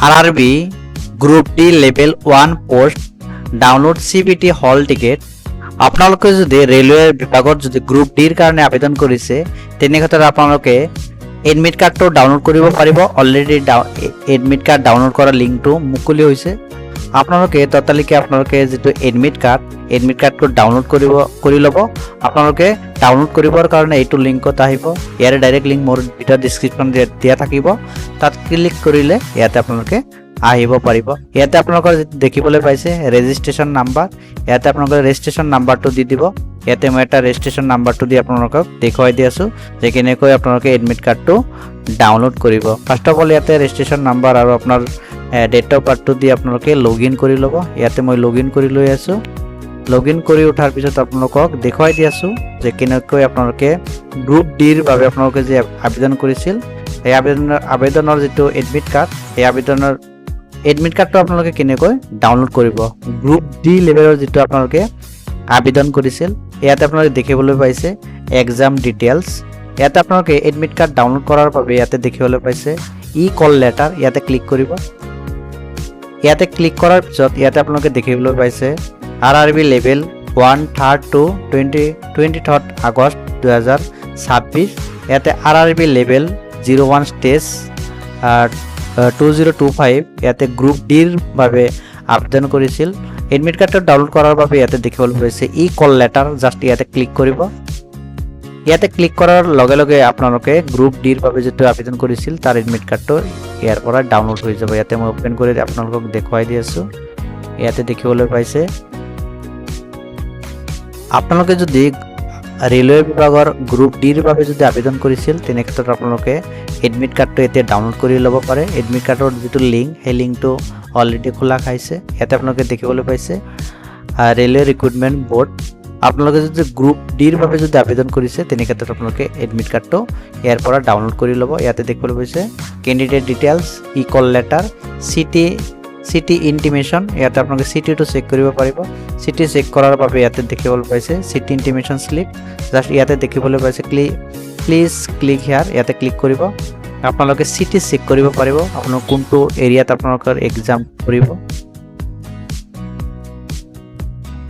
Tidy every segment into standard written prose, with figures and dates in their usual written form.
RRB group D level 1 post download CBT হল ticket আপোনালোকে যদি railway বিভাগত যদি গ্ৰুপ ডিৰ কাৰণে আবেদন কৰিছে তেনেক্ষেত্ৰত আপোনালোকে এডমিট কাৰ্ডটো ডাউনলোড কৰিব পাৰিব। অলৰেডি এডমিট কাৰ্ড ডাউনলোড কৰা লিংকটো মুকলি হৈছে। আপোনালোকে ততালিকে আপোনালোকে যেটো এডমিট কাৰ্ডটো ডাউনলোড কৰি ল'ব। আপোনালোকে ডাউনলোড কৰিবৰ কাৰণে এইটো লিংকত আহিব। ইয়াৰ ডাইৰেক্ট লিংক মোৰ ভিডিও ডেসক্ৰিপচন দিয়া থাকিব। তাত ক্লিক কৰিলে ইয়াতে আপোনালোকে আহিব পাৰিব। ইয়াতে আপোনালোকৰ দেখিবলৈ পাইছে ৰেজিষ্ট্ৰেচন নাম্বাৰ। ইয়াতে আপোনালোকৰ ৰেজিষ্ট্ৰেচন নাম্বাৰটো দি দিব। ইয়াতে মই এটা ৰেজিষ্ট্ৰেচন নাম্বাৰটো দি আপোনালোকক দেখুৱাই দি আছো যে কেনেকৈ আপোনালোকে এডমিট কাৰ্ডটো ডাউনলোড কৰিব। ফাৰ্স্ট অফ অল ইয়াতে ৰেজিষ্ট্ৰেচন নাম্বাৰ আৰু আপোনাৰ ডেট অফ বাৰ্থটো দি আপোনালোকে লগইন কৰি ল'ব। ইয়াতে মই লগইন কৰি লৈ আছো। লগইন কৰি উঠাৰ পিছত আপোনালোকক দেখুৱাই দি আছো যে কেনেকৈ আপোনালোকে গ্ৰুপ ডিৰ বাবে আপোনালোকে যে আবেদন কৰিছিল এই আবেদনৰ যেটো এডমিট কাৰ্ড এই আবেদনৰ এডমিট কাৰ্ডটো আপোনালোকে কেনেকৈ ডাউনলোড কৰিব। গ্ৰুপ ডি লেভেলৰ যেটো আপোনালোকে আবেদন কৰিছিল ইয়াতে আপোনালোকে দেখিবলৈ পাইছে এক্সাম ডিটেইলছ। ইয়াতে আপোনালোকে এডমিট কাৰ্ড ডাউনলোড কৰাৰ বাবে ইয়াতে দেখিবলৈ পাইছে ই কল লেটাৰ। ইয়াতে ক্লিক কৰিব। ইয়াতে ক্লিক কৰাৰ পিছত ইয়াতে আপোনালোকে দেখিবলৈ পাইছে RRB level 1 3rd to 23rd August 2026। ইয়াতে RRB লেভেল 01 স্টেজ 2025 ইয়াতে গ্ৰুপ ডিৰ বাবে আবেদন কৰিছিল। এডমিট কাৰ্ডটো ডাউনলোড কৰাৰ বাবে ইয়াতে দেখিবলৈ পাইছে ই কল লেটাৰ। জাষ্ট ইয়াতে ক্লিক কৰিব। ইয়াতে ক্লিক কৰাৰ লগে লগে আপোনালোকে গ্ৰুপ ডিৰ বাবে যেটো আবেদন কৰিছিল তাৰ এডমিট কাৰ্ডটো ইয়াৰ পৰা ডাউনলোড হৈ যাব। ইয়াতে মই ওপেন কৰি আপোনালোকক দেখুৱাই দি আছো। ইয়াতে দেখিবলৈ পাইছে আপোনালোকে যদি ৰেলৱে বিভাগৰ গ্ৰুপ ডিৰ বাবে যদি আবেদন কৰিছিল তেনে ক্ষেত্ৰত আপোনালোকে এডমিট কাৰ্ডটো এতিয়া ডাউনলোড কৰি ল'ব পাৰে। এডমিট কাৰ্ডৰ যেটো লিংক সেই লিংকটো অলৰেডি খোলা খাইছে। ইয়াতে আপোনালোকে দেখিবলৈ পাইছে ৰেলৱে ৰিক্ৰুটমেন্ট বোৰ্ড। আপোনালোকে যদি গ্ৰুপ ডিৰ বাবে যদি আবেদন কৰিছে তেনে ক্ষেত্ৰত আপোনালোকে এডমিট কাৰ্ডটো ইয়াৰ পৰা ডাউনলোড কৰি ল'ব। ইয়াতে দেখিবলৈ পাইছে কেণ্ডিডেট ডিটেইলছ ই কল লেটাৰ সিটি ইন্টিমেশন। ইয়াতে আপোনালোকে সিটিটো চেক কৰিব পাৰিব। সিটি চেক কৰাৰ বাবে ইয়াতে দেখিবলৈ পাইছে সিটি ইন্টিমেশন স্লিপ। জাষ্ট ইয়াতে দেখিবলৈ পাইছে প্লিজ ক্লিক হিয়াৰ। ইয়াতে ক্লিক কৰিব। আপোনালোকে সিটি চেক কৰিব পাৰিব আপোনালোক কোনটো এৰিয়াত আপোনালোকৰ এক্সাম কৰিব।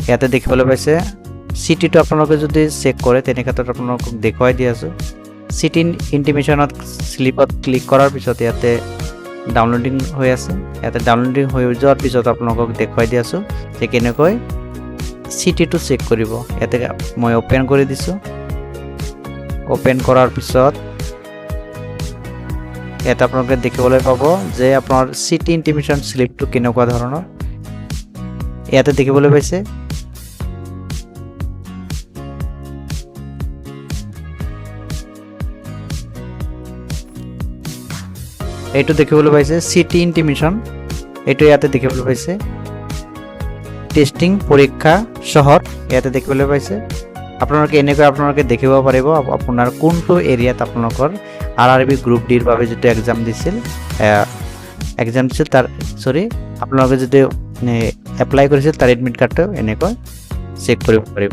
ইয়াতে দেখিবলৈ পাইছে সিটিটো আপোনালোকে যদি চেক কৰে তেনে ক্ষেত্ৰত আপোনালোকক দেখুৱাই দি আছো। সিটি ইন্টিমেশনত স্লিপত ক্লিক কৰাৰ পিছত ইয়াতে ডাউনলোডিং হৈ আছে। ইয়াতে ডাউনলোডিং হৈ যোৱাৰ পিছত আপোনালোকক দেখুৱাই দি আছো যে কেনেকৈ সিটিটো চেক কৰিব। ইয়াতে মই ওপেন কৰি দিছো। ওপেন কৰাৰ পিছত ইয়াতে আপোনালোকে দেখিবলৈ পাব যে আপোনাৰ সিটি ইন্টিমেশন স্লিপটো কেনেকুৱা ধৰণৰ। ইয়াতে দেখিবলৈ পাইছে এইটো দেখিবলৈ পাইছে সিটি ইন্টিমেশন। এইটো ইয়াতে দেখিবলৈ পাইছে টেস্টিং পৰীক্ষা চহৰ। ইয়াতে দেখিবলৈ পাইছে আপোনালোকে এনেকৈ আপোনালোকে দেখিব পাৰিব আপোনাৰ কোনটো এৰিয়াত আপোনালোকৰ RRB গ্ৰুপ ডিৰ বাবে যেটো এক্সাম দিছিল তাৰ আপোনালোকে যদি এপ্লাই কৰিছিল তাৰ এডমিট কাৰ্ডটো এনেকৈ চেক কৰিব পাৰিব।